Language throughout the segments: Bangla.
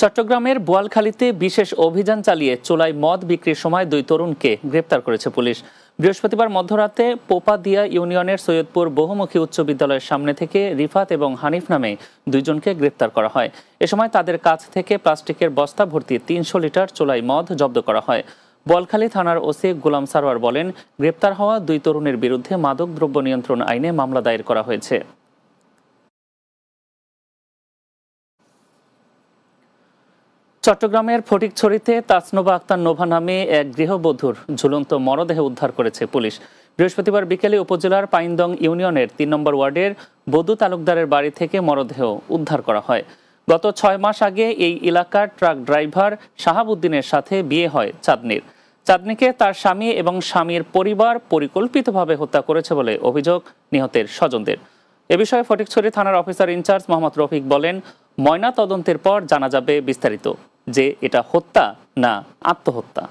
চট্টগ্রামের বোয়ালখালীতে বিশেষ অভিযান চালিয়ে চোলাই মদ বিক্রির সময় দুই তরুণকে গ্রেপ্তার করেছে পুলিশ। বৃহস্পতিবার মধ্যরাতে পোপাদিয়া ইউনিয়নের সৈয়দপুর বহুমুখী উচ্চ বিদ্যালয়ের সামনে থেকে রিফাত এবং হানিফ নামে দুইজনকে গ্রেপ্তার করা হয়। এ সময় তাদের কাছ থেকে প্লাস্টিকের বস্তা ভর্তি ৩০০ লিটার চোলাই মদ জব্দ করা হয়। বোয়ালখালী থানার ওসি গোলাম সারোয়ার বলেন, গ্রেপ্তার হওয়া দুই তরুণের বিরুদ্ধে মাদকদ্রব্য নিয়ন্ত্রণ আইনে মামলা দায়ের করা হয়েছে। চট্টগ্রামের ফটিকছড়িতে তাসনোভা আক্তার নোভা নামে এক গৃহবধূর ঝুলন্ত মরদেহ উদ্ধার করেছে পুলিশ। বৃহস্পতিবার বিকেলে উপজেলার পাইনদং ইউনিয়নের ৩ নম্বর ওয়ার্ডের বদু তালুকদারের বাড়ি থেকে মরদেহ উদ্ধার করা হয়। গত ৬ মাস আগে এই এলাকার ট্রাক ড্রাইভার শাহাবুদ্দিনের সাথে বিয়ে হয় চাঁদনীর। চাঁদনীকে তার স্বামী এবং স্বামীর পরিবার পরিকল্পিতভাবে হত্যা করেছে বলে অভিযোগ নিহতের স্বজনদের। এ বিষয়ে ফটিকছড়ি থানার অফিসার ইনচার্জ মোহাম্মদ রফিক বলেন, ময়না তদন্তের পর জানা যাবে বিস্তারিত যে এটা হত্যা না আত্মহত্যা।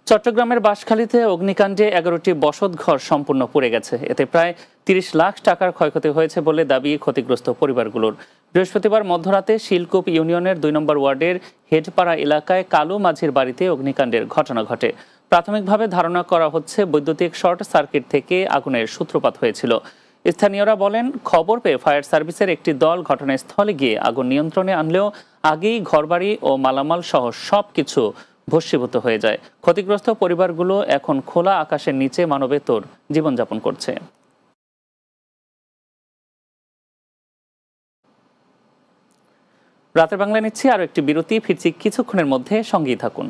চট্টগ্রামের বাঁশখালীতে অগ্নিকাণ্ডে ১১টি বসতঘর সম্পূর্ণ পুড়ে গেছে। এতে প্রায় ৩০ লাখ টাকার ক্ষয়ক্ষতি হয়েছে বলে দাবি ক্ষতিগ্রস্ত পরিবারগুলোর। বৃহস্পতিবার মধ্যরাতে শিলকুপ ইউনিয়নের ২ নম্বর ওয়ার্ডের হেডপাড়া এলাকায় কালু মাঝির বাড়িতে অগ্নিকাণ্ডের ঘটনা ঘটে। প্রাথমিকভাবে ধারণা করা হচ্ছে বৈদ্যুতিক শর্ট সার্কিট থেকে আগুনের সূত্রপাত হয়েছিল। স্থানীয়রা বলেন, খবর পেয়ে ফায়ার সার্ভিসের একটি দল ঘটনাস্থলে গিয়ে আগুন নিয়ন্ত্রণে আনলেও আগেই ঘরবাড়ি ও মালামাল সহ সবকিছু ভস্মীভূত হয়ে যায়। ক্ষতিগ্রস্ত পরিবারগুলো এখন খোলা আকাশের নিচে মানবেতর জীবনযাপন করছে। রাতের বাংলা নিচ্ছি আরো একটি বিরতি, ফিরছি কিছুক্ষণের মধ্যে, সঙ্গেই থাকুন।